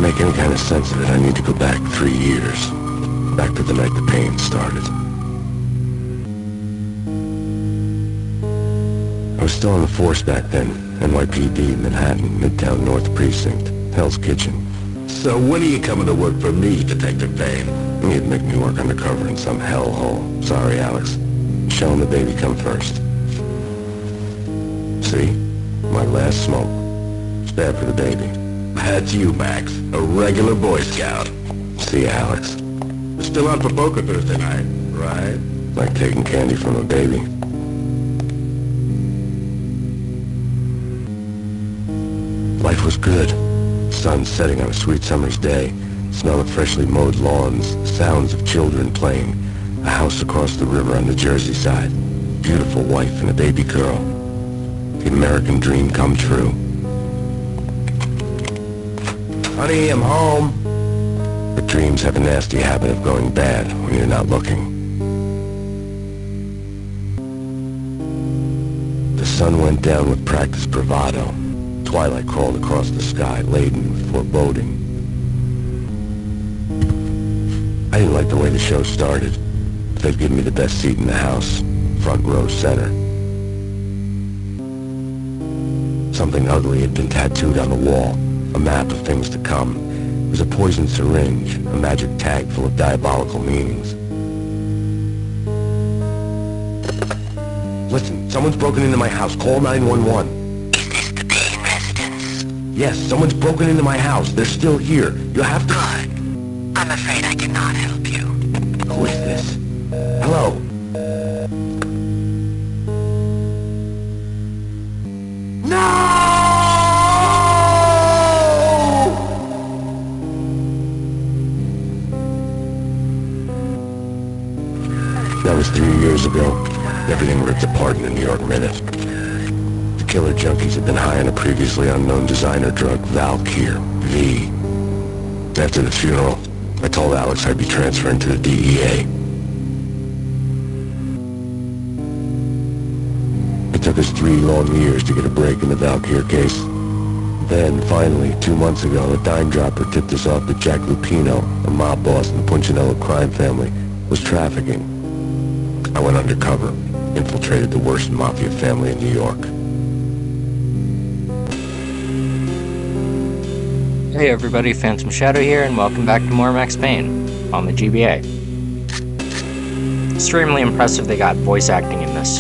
make any kind of sense of it, I need to go back 3 years. Back to the night the Payne started. I was still on the force back then. NYPD, Manhattan, Midtown North Precinct, Hell's Kitchen. So when are you coming to work for me, Detective Payne? You'd make me work undercover in some hellhole. Sorry, Alex. Michelle and the baby come first. See? My last smoke. It's bad for the baby. That's you, Max. A regular Boy Scout. See ya, Alex. We're still on for poker Thursday night, right? Like taking candy from a baby. Life was good. Sun setting on a sweet summer's day. Smell of freshly mowed lawns. Sounds of children playing. A house across the river on the Jersey side. Beautiful wife and a baby girl. The American dream come true. Honey, I'm home. But dreams have a nasty habit of going bad when you're not looking. The sun went down with practiced bravado. Twilight crawled across the sky, laden with foreboding. I didn't like the way the show started. They'd given me the best seat in the house, front row center. Something ugly had been tattooed on the wall, a map of things to come. It was a poisoned syringe, a magic tag full of diabolical meanings. Listen, someone's broken into my house. Call 911. Yes, someone's broken into my house. They're still here. You'll have to... Good. I'm afraid I cannot help you. Who is this? Hello? No! That was 3 years ago. Everything ripped apart in the New York Minute. Killer junkies had been high on a previously unknown designer drug, Valkyr, V. After the funeral, I told Alex I'd be transferring to the DEA. It took us 3 long years to get a break in the Valkyr case. Then, finally, 2 months ago, a dime dropper tipped us off that Jack Lupino, a mob boss in the Punchinello crime family, was trafficking. I went undercover, infiltrated the worst mafia family in New York. Hey everybody, Phantom Shadow here, and welcome back to more Max Payne on the GBA. Extremely impressive they got voice acting in this.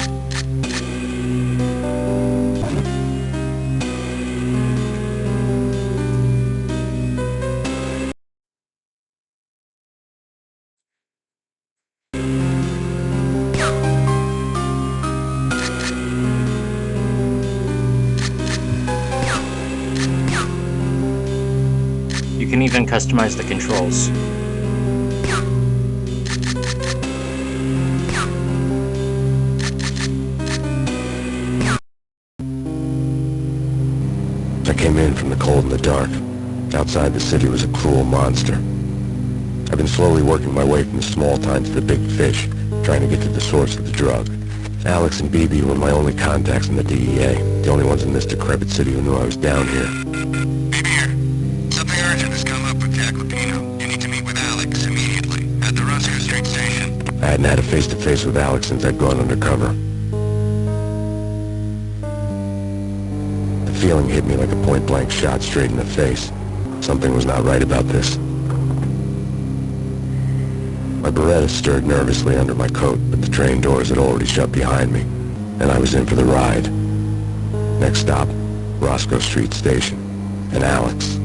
You can even customize the controls. I came in from the cold and the dark. Outside the city was a cruel monster. I've been slowly working my way from the small time to the big fish, trying to get to the source of the drug. Alex and BB were my only contacts in the DEA, the only ones in this decrepit city who knew I was down here. BB here. Something urgent has come up with Jack Lupino. You need to meet with Alex immediately at the Roscoe Street Station. I hadn't had a face-to-face with Alex since I'd gone undercover. The feeling hit me like a point-blank shot straight in the face. Something was not right about this. My Beretta stirred nervously under my coat, but the train doors had already shut behind me, and I was in for the ride. Next stop, Roscoe Street Station, and Alex.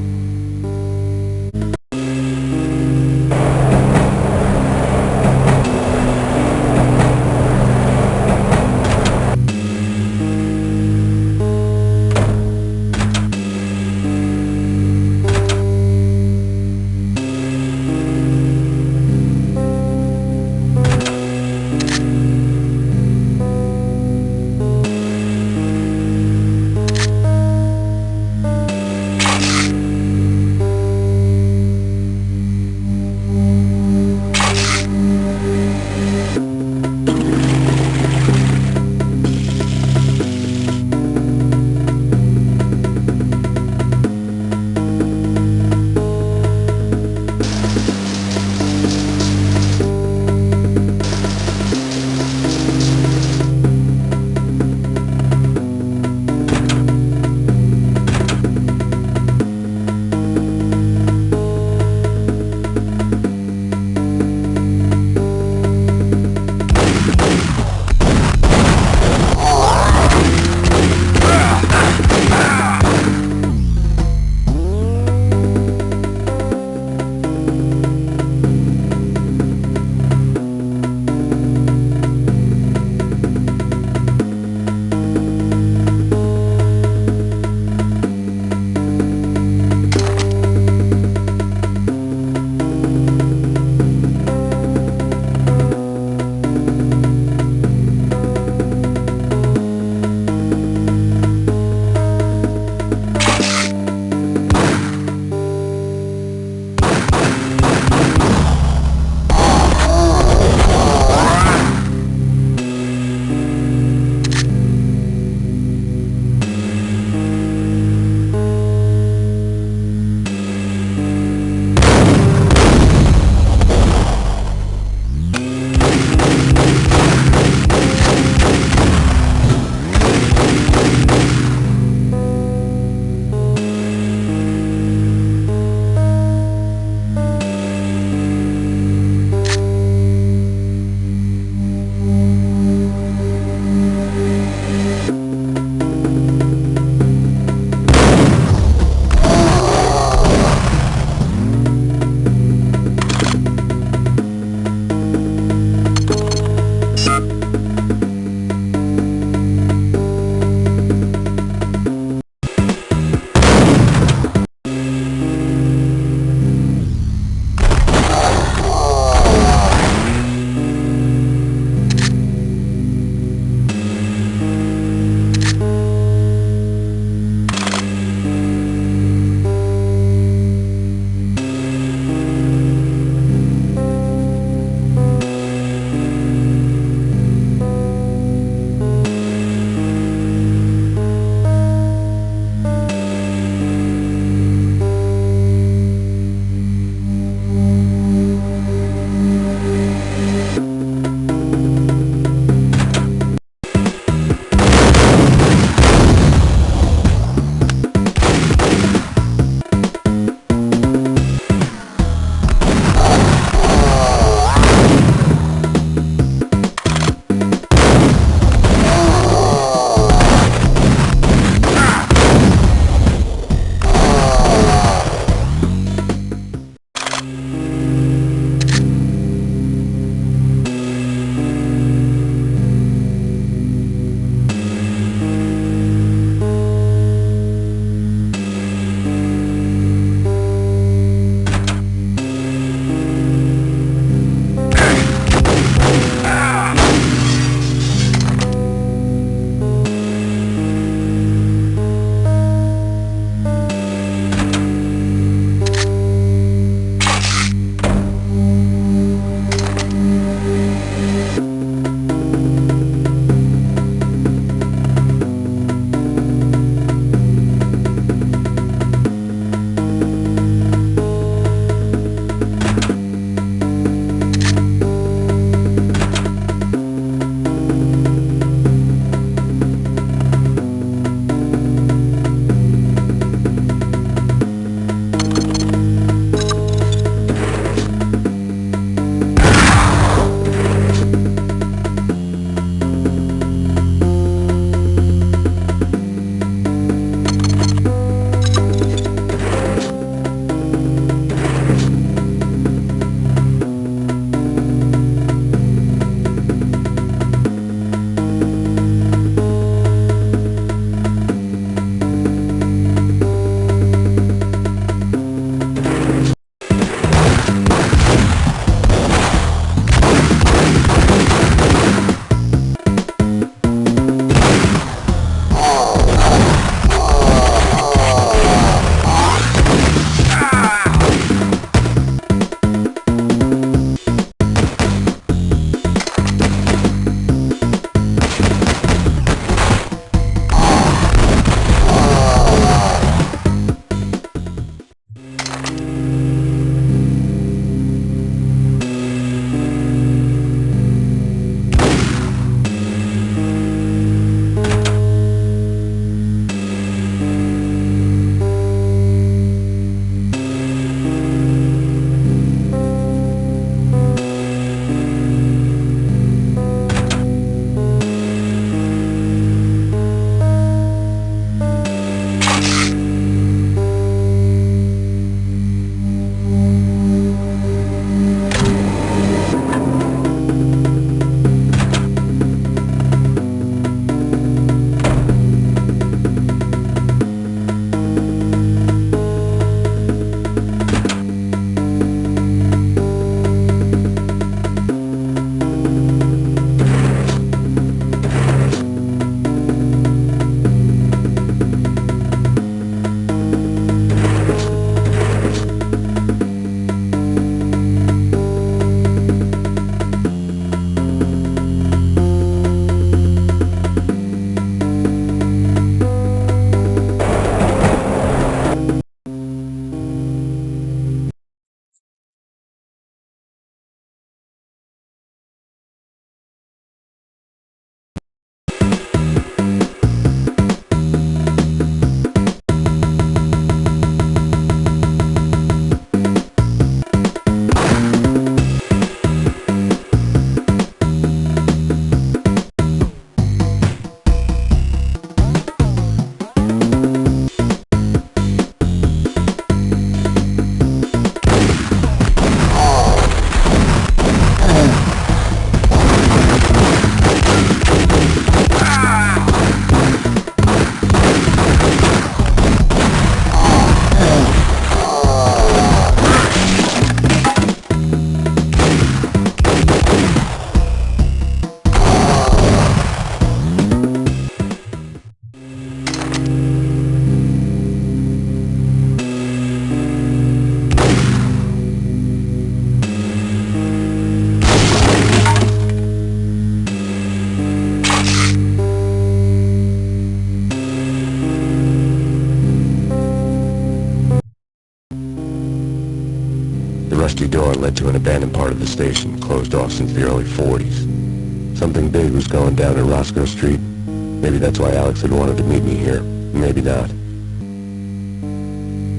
led to an abandoned part of the station, closed off since the early 40s. Something big was going down at Roscoe Street. Maybe that's why Alex had wanted to meet me here. Maybe not.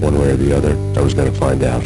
One way or the other, I was going to find out.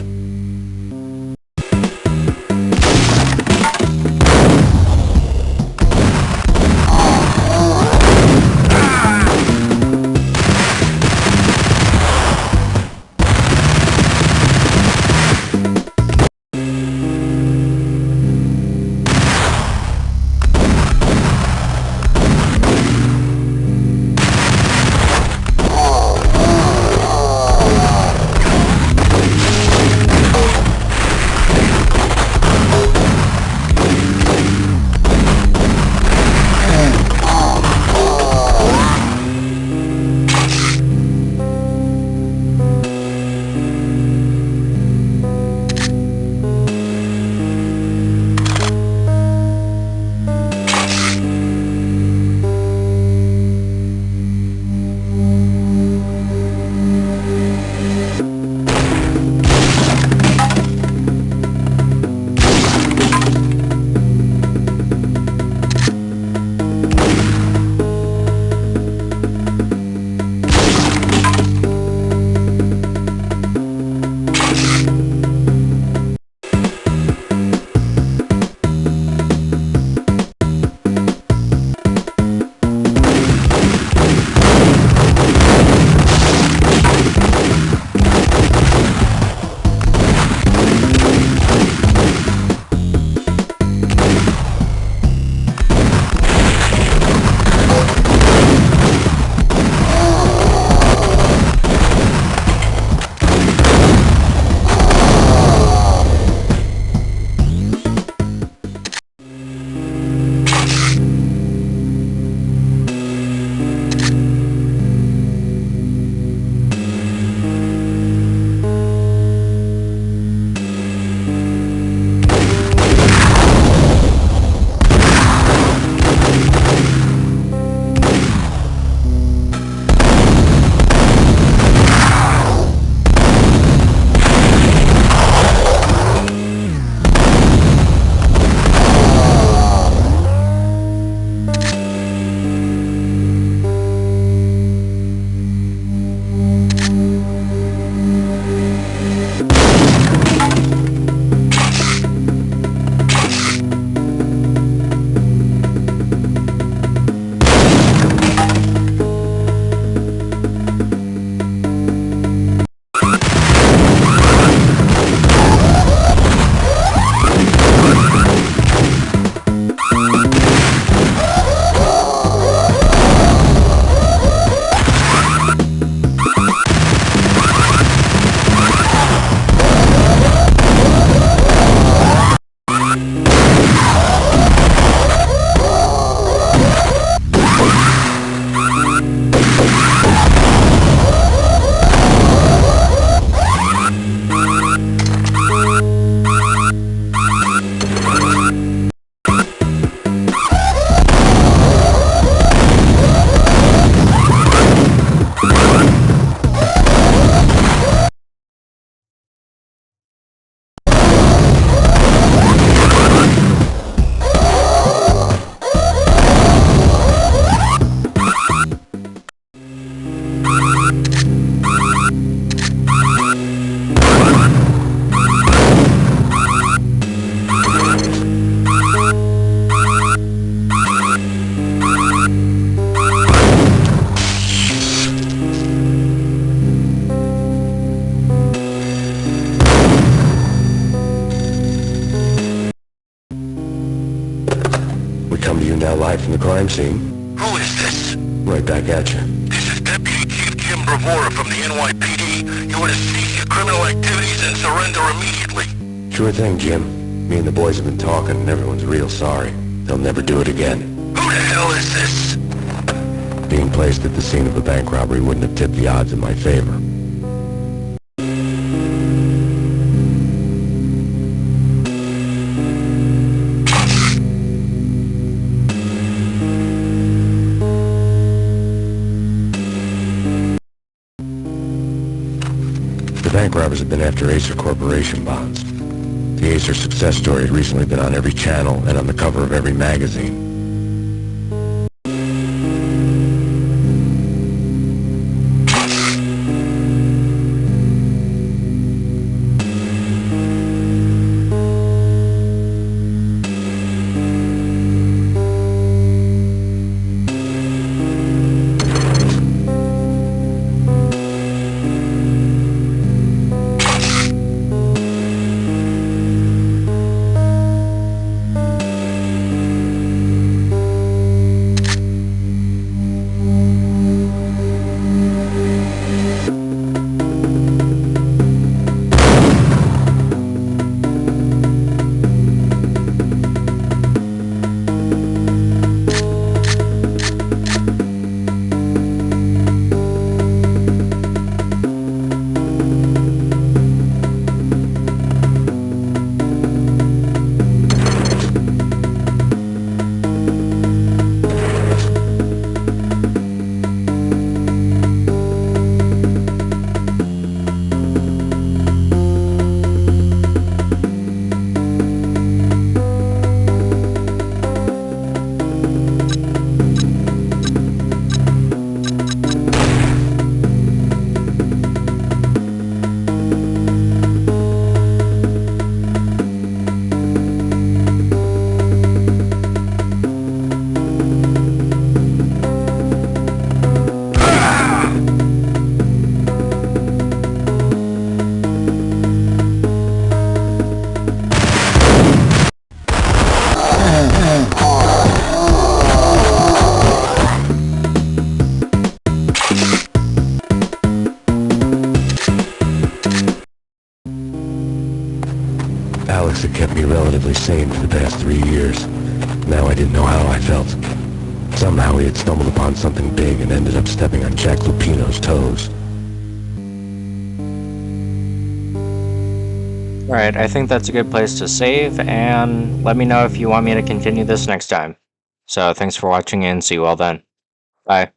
now live from the crime scene. Who is this? Right back at you. This is Deputy Chief Jim Bravura from the NYPD. You want to cease your criminal activities and surrender immediately. Sure thing, Jim. Me and the boys have been talking, and everyone's real sorry. They'll never do it again. Who the hell is this? Being placed at the scene of a bank robbery wouldn't have tipped the odds in my favor. The bank robbers have been after Acer Corporation bonds. The case her success story had recently been on every channel and on the cover of every magazine. Alex had kept me relatively sane for the past 3 years. Now I didn't know how I felt. Somehow he had stumbled upon something big and ended up stepping on Jack Lupino's toes. Alright, I think that's a good place to save, and let me know if you want me to continue this next time. So thanks for watching and see you all then. Bye.